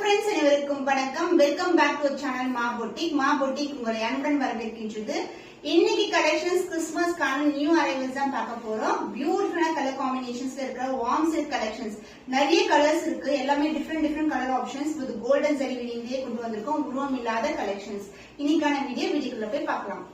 Friends, அனைவருக்கும் வணக்கம். Welcome back to channel மா பொட்டிக் உங்களை அன்புடன் வரவேற்கின்றது. இன்னைக்கு கலெக்ஷன்ஸ் கிறிஸ்துமஸ்க்கான நியூ அரைவல்ஸ் தான் பார்க்க போறோம். பியூட்டிஃபுல்லான கலர் காம்பினேஷன்ஸ்ல இருக்கிற வார்ம் சில்க் கலெக்ஷன்ஸ். நிறைய கலர்ஸ் இருக்கு. எல்லாமே different colour options with golden zari வீவிங்லயே கொண்டு வந்திருக்கோம். உருவம் இல்லாத கலெக்ஷன்ஸ். இன்னைக்கான வீடியோக்குள்ள போய் பார்க்கலாம்.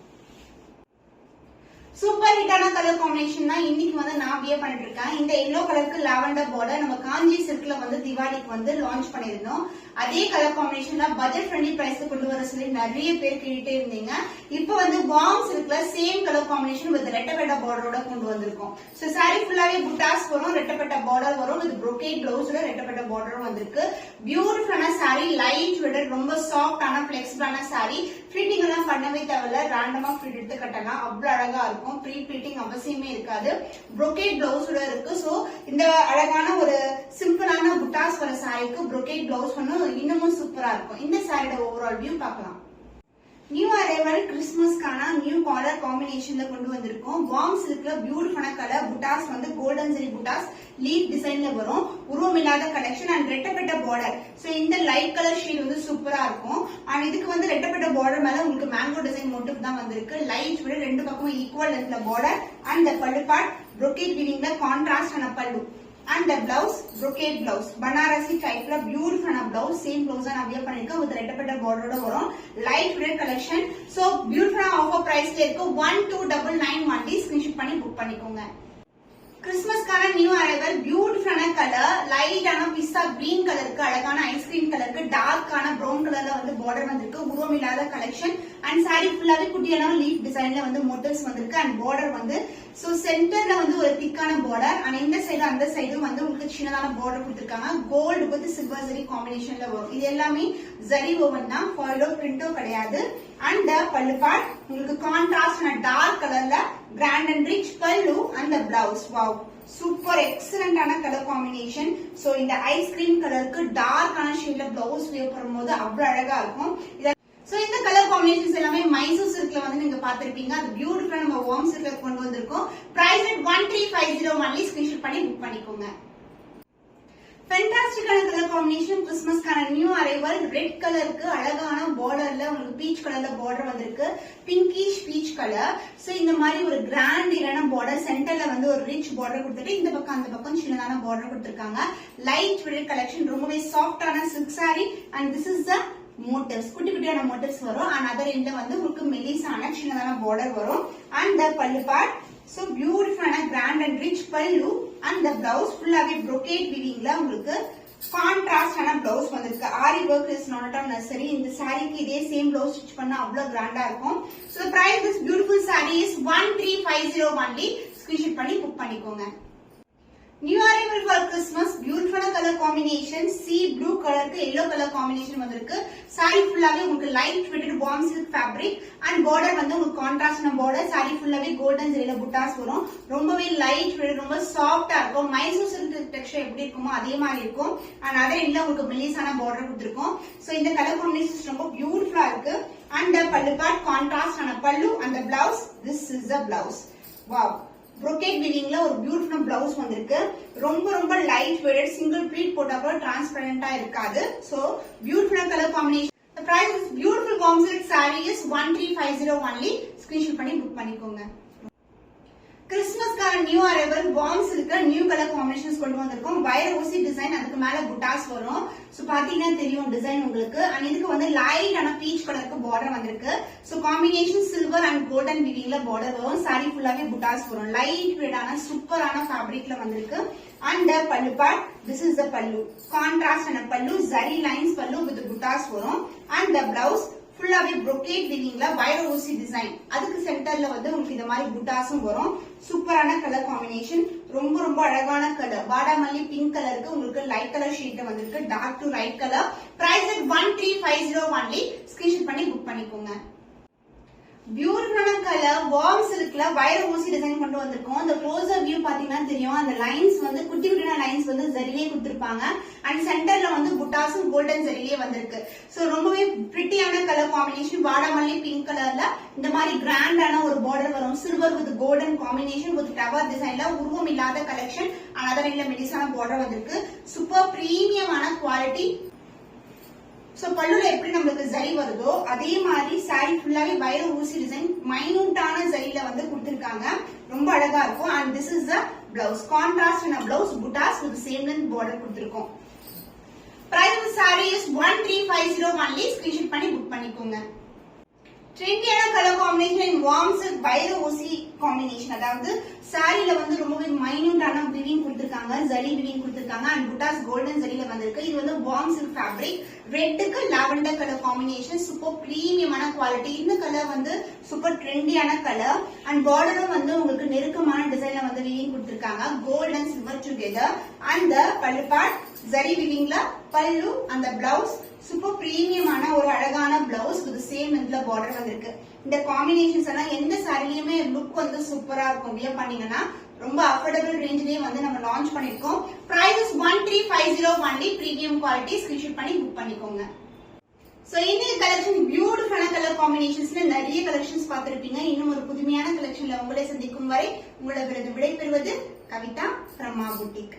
சூப்பர் ஹிட்டான கலர் காம்பினேஷன் தான் இன்னைக்கு நான் வியர் பண்ணிட்டு இருக்கேன். இந்த எல்லோ கலருக்கு லாவெண்டர் பார்டர் நம்ம காஞ்சி சில்க்ல திவாலிக்கு லான்ச் பண்ணிருந்தோம். அதே கலர் காம்பினேஷன் தான் பட்ஜெட் ஃப்ரெண்ட்லி பிரைஸ்க்கு கொண்டு வர சொல்லி நிறைய பேர் கேட்டுட்டே இருந்தீங்க. இப்போ வார்ம் சில்க்ல சேம் கலர் காம்பினேஷன் வித் ரெட்டப்பட்ட பார்டரோட கொண்டு வந்திருக்கோம். சோ சாரி ஃபுல்லாவே புட்டாஸ் வரும், ரெட்டப்பட்ட பார்டர் வரும் வித் brocade பிளவுஸ்ல ரெட்டப்பட்ட பார்டரும் வந்திருக்கு. பியூட்டிஃபுல்லான சாரி, லைட் வெயிட், ரொம்ப சாஃப்டான ஃபிளெக்சிபிளான சாரி. ஃபிட்டிங் எல்லாம் பண்ணவே தேவையில்ல, ரேண்டமா ஃபிட் எடுத்து கட்டலாம். அவ்வளவு அழகா இருக்கும். ப்ரீ ஃபிட்டிங் அவசியமே இருக்காது. brocade பிளவுஸ்ல இருக்கு. சோ இந்த அழகான ஒரு சிம்பிளான புட்டாஸ் வர சாரிக்கு brocade பிளவுஸ் இன்னமும் சூப்பரா இருக்கும். இந்த சாரியோட ஓவரால் வியூ பார்க்கலாம். நியூ அரைவல் கிறிஸ்துமஸ்க்கான நியூ கலர் காம்பினேஷன்ல கொண்டு வந்திருக்கோம். வார்ம் சில்க்ல பியூட்டிஃபுல்லான கலர் புட்டாஸ் கோல்டன் ஜரி புட்டாஸ் லீஃப் டிசைன்ல வரும். உருவம் இல்லாத கலெக்ஷன் அண்ட் ரெட்டப்பட்ட பார்டர். சோ இந்த லைட் கலர் ஷேட் சூப்பரா இருக்கும். அண்ட் இதுக்கு ரெட்டப்பட்ட பார்டர் மேல உங்களுக்கு மேங்கோ டிசைன் மோட்டிவ் தான் வந்திருக்கு. லைட் விட ரெண்டு பக்கமும் ஈக்குவல் லென்த்ல பார்டர் அண்ட் பல்லு பார்ட் brocade வீவிங்ல கான்ட்ராஸ்ட் ஆன பல்லு. And the blouse, brocade blouse, Banarasi type la beautiful blouse, same blouse நான் வியர் பண்ணிருக்கேன் with ரெட்டப்பட்ட பார்டரோட வரும். Light weight collection. சோ பியூட்டிஃபுல்லா ஆஃபர் பிரைஸ்ல இருக்கு. 12991 only ஸ்கிரீன்ஷாட் பண்ணி புக் பண்ணிக்கோங்க. கிறிஸ்துமஸ்க்கான நியூ அரைவல் பியூட்டிஃபுல்லான கலர், லைட்டான பிஸ்தா கிரீன் கலருக்கு, அழகான ஐஸ்கிரீம் கலருக்கு, டார்க்கான பிரவுன் கலர்ல பார்டர் வந்திருக்கு. உருவம் இல்லாத கலெக்ஷன் அண்ட் சாரி ஃபுல்லாவே குட்டியான லீஃப் டிசைன்ல மோட்டிவ்ஸ் வந்திருக்கு. அண்ட் பார்டர் சோ சென்டர்ல ஒரு திக்கான பார்டர் அண்ட் இந்த சைடு அந்த சைடும் உங்களுக்கு சின்னதான பார்டர் கொடுத்திருக்காங்க. கோல்டு வித் சில்வர் ஜரி காம்பினேஷன்ல வரும். இது எல்லாமே ஜரி ஓவன் தான், ஃபாயிலோ பிரிண்டோ கிடையாது. அண்ட் பல்லு பார்ட் உங்களுக்கு கான்ட்ராஸ்ட் டார்க் கலர்ல கிராண்ட் அண்ட் ரிச் பல்லு அண்ட் பிளவுஸ். வாவ், சூப்பர் எக்ஸலண்டான கலர் காம்பினேஷன். சோ இந்த ஐஸ்கிரீம் கலருக்கு டார்க்கான ஷேட்ல பிளவுஸ் வியர் பண்ணும்போது அவ்வளவு அழகா இருக்கும். சோ இந்த கலர் காம்பினேஷன்ஸ் எல்லாமே மைசூர் சில்க்ல நீங்க பாத்திருப்பீங்க. அது பியூட்டிஃபுல்லா நம்ம வார்ம் சில்க்ல கொண்டு வந்திருக்கோம். பிரைஸ் at 13501 only ஸ்கிரீன்ஷாட் பண்ணி புக் பண்ணிக்கோங்க. ஃபேண்டாஸ்டிக்கான கலர் காம்பினேஷன் கிறிஸ்துமஸ்க்கான நியூ அரைவல். ரெட் கலருக்கு அழகான பார்டர்ல உங்களுக்கு பீச் கலர்ல பார்டர் வந்திருக்கு. Pinkish peach colour. சோ இந்த மாதிரி ஒரு கிராண்ட் இரான பார்டர், சென்டர்ல ஒரு ரிச் பார்டர் கொடுத்துட்டு இந்த பக்கம் அந்த பக்கம் சின்னதான பார்டர் கொடுத்திருக்காங்க. லைட் வெயிட் கலெக்ஷன், ரொம்பவே சாஃப்டான silk sorry. And this is the motives, குட்டி குட்டியான மோட்டிவ்ஸ் வரும். அண்ட் அதர் எண்ட்ல உங்களுக்கு மெலிசான சின்னதான பார்டர் வரும். அண்ட் த பல்லு பார்ட் சோ பியூட்டிஃபுல்லான கிராண்ட் அண்ட் ரிச் பல்லு. அண்ட் த பிளவுஸ் ஃபுல்லாவே brocade வீவிங்ல உங்களுக்கு கான்ட்ராஸ்ட் ஆன பிளவுஸ் வந்திருக்கு. ஆரி work is not on necessary. இந்த சாரிக்கு இதே சேம் பிளவுஸ் ஸ்டிச் பண்ணா அவ்வளவு கிராண்டா இருக்கும். So the price of this beautiful saree is 13501 only. Screenshot பண்ணி புக் பண்ணிக்கோங்க. New arrival for Christmas. பியூட்டிஃபுல்லான கலர் காம்பினேஷன், சி ப்ளூ கலருக்கு எல்லோ கலர் காம்பினேஷன் வந்திருக்கு. சாரி ஃபுல்லாவே உங்களுக்கு light weight warm silk fabric and border உங்களுக்கு கான்ட்ராஸ்டான பார்டர். சாரி ஃபுல்லாவே golden ஜரியில புட்டாஸ் வரும். ரொம்பவே லைட் வெயிட், ரொம்ப சாஃப்டா இருக்கும். மைசூர் சில்க் டெக்ஸ்சர் எப்படி இருக்குமோ அதே மாதிரி இருக்கும். அண்ட் அதே இல்ல உங்களுக்கு மெலிசான பார்டர் கொடுத்திருக்கோம். சோ இந்த கலர் காம்பினேஷன் ரொம்ப பியூட்டிஃபுல்லா இருக்கு. அண்ட் பல்லு பார்ட் கான்ட்ராஸ்ட் ஆன பல்லு and blouse. This is the blouse. Wow, brocade வீவிங்ல ஒரு பியூட்டிஃபுல் பிளவுஸ் வந்திருக்கு. ரொம்ப லைட் வெயிட், சிங்கிள் ப்ளீட் போட்டா கூட டிரான்ஸ்பரண்டா இருக்காது. So beautiful colour combination. The price is beautiful warm silk saree is 13501 only. Screenshot பண்ணி புக் பண்ணிக்கோங்க. கிறிஸ்துமஸ்க்கான நியூ அரைவல் வார்ம் சில்க்ல நியூ கலர் காம்பினேஷன்ஸ் கொண்டு வந்திருக்கோம். வைர ஊசி டிசைன், அதுக்கு மேல புட்டாஸ் வரும். சோ பாத்தீங்கன்னா தெரியும் டிசைன் உங்களுக்கு. அண்ட் இதுக்கு லைட் ஆன பீச் கலருக்கு பார்டர் வந்திருக்கு. So combination silver and golden வீவிங்ல பார்டர் வரும். சாரி ஃபுல்லாவே புட்டாஸ் வரும். லைட் வெயிட்டான சூப்பரான ஃபேப்ரிக்ல வந்திருக்கு. அண்ட் பல்லு பார்ட் திஸ் இஸ் த பல்லு, கான்ட்ராஸ்ட் ஆன பல்லு, ஜரி லைன்ஸ் பல்லு வித் புட்டாஸ் வரும். அண்ட் த பிளவுஸ் ஃபுல்லாவே brocade வீவிங்ல வைர ஊசி டிசைன். அதுக்கு சென்டர்ல உங்களுக்கு இந்த மாதிரி புட்டாஸும் வரும். சூப்பரான கலர் காம்பினேஷன், ரொம்ப அழகான கலர். வாடாமல்லி பிங்க் கலருக்கு உங்களுக்கு லைட் கலர் ஷேட்ல வந்திருக்கு. Dark to light colour. Price at 13501 only. Screenshot பண்ணி புக் பண்ணிக்கோங்க. பியூட்டிஃபுல்லான கலர் வார்ம் சில்க்ல வைர ஊசி டிசைன் கொண்டு வந்திருக்கோம். அந்த க்ளோசர் வியூ பாத்தீங்கன்னா தெரியும். அந்த லைன்ஸ் குட்டி குட்டியான லைன்ஸ் ஜரிலே கொடுத்திருப்பாங்க. அண்ட் சென்டர்ல புட்டாஸும் கோல்டன் ஜரிலே வந்திருக்கு. சோ ரொம்பவே பிரிட்டியான கலர் காம்பினேஷன். வாடாமல்லி பிங்க் கலர்ல இந்த மாதிரி கிராண்டான ஒரு பார்டர் வரும். Silver with golden combination with tower டிசைன்ல உருவம் இல்லாத கலெக்ஷன். அதர் மெலிசான பார்டர் வந்திருக்கு. சூப்பர் பிரீமியமான குவாலிட்டி. சோ பல்லுல எப்படி நம்மளுக்கு ஜரி வருதோ அதே மாதிரி சாரி ஃபுல்லாவே வைர ஊசி டிசைன் மைனூட்டான ஜரியில வந்து கொடுத்திருக்காங்க. ரொம்ப அழகா இருக்கும். And this is the blouse. Contrast in blouse புட்டாஸ் வித் சேம் லென்த் பார்டர் கொடுத்திருக்கோம். Price of sari is 1350 only. Screenshot பண்ணி புக் பண்ணிக்கோங்க. ட்ரெண்டியான colour combination in warm silk வைர ஊசி காம்பினேஷன். அதாவது சாரில வந்து ரொம்பவே மைனூட்டான விவிங் கொடுத்திருக்காங்க, ஜரி விவிங் கொடுத்திருக்காங்க. அண்ட் புட்டாஸ் கோல்டன் ஜரியில வந்திருக்கு. இது வந்து வார்ம் சில்க் ஃபேப்ரிக். ரெட்டுக்கு லாவெண்டர் கலர் காம்பினேஷன். சூப்பர் பிரீமியமான குவாலிட்டி. இந்த கலர் வந்து சூப்பர் ட்ரெண்டியான கலர். அண்ட் பார்டரும் வந்து உங்களுக்கு நெருக்கமான டிசைன்ல வந்து விவிங் கொடுத்திருக்காங்க. Gold and silver together. அந்த பல்லு பார்ட் ஜரி விவிங்ல பல்லு, அந்த பிளவுஸ் சூப்பர் பிரீமியமான ஒரு அழகான பிளவுஸ் வித் சேம் லென்த்ல பார்டர் வந்திருக்கு. இந்த காம்பினேஷன்ஸ் எல்லாம் எந்த சாரிலயுமே லுக் வந்து சூப்பரா இருக்கும். வியர் பண்ணீங்கன்னா ரொம்ப அஃபோர்டபிள் ரேஞ்சிலேயே வந்து நம்ம லான்ச் பண்ணிருக்கோம். Price 1350 only. Premium quality. Screenshot பண்ணி புக் பண்ணிக்கோங்க. சோ இன்னைக்கு கலெக்ஷன் பியூட்டிஃபுல்லான கலர் காம்பினேஷன்ஸ்ல நிறைய கலெக்ஷன்ஸ் பார்த்திருப்பீங்க. இன்னும் ஒரு புதுமையான கலெக்ஷன்ல உங்களை சந்திக்கும் வரை உங்களை விடைபெறுவது கவிதா from Ma Boutique.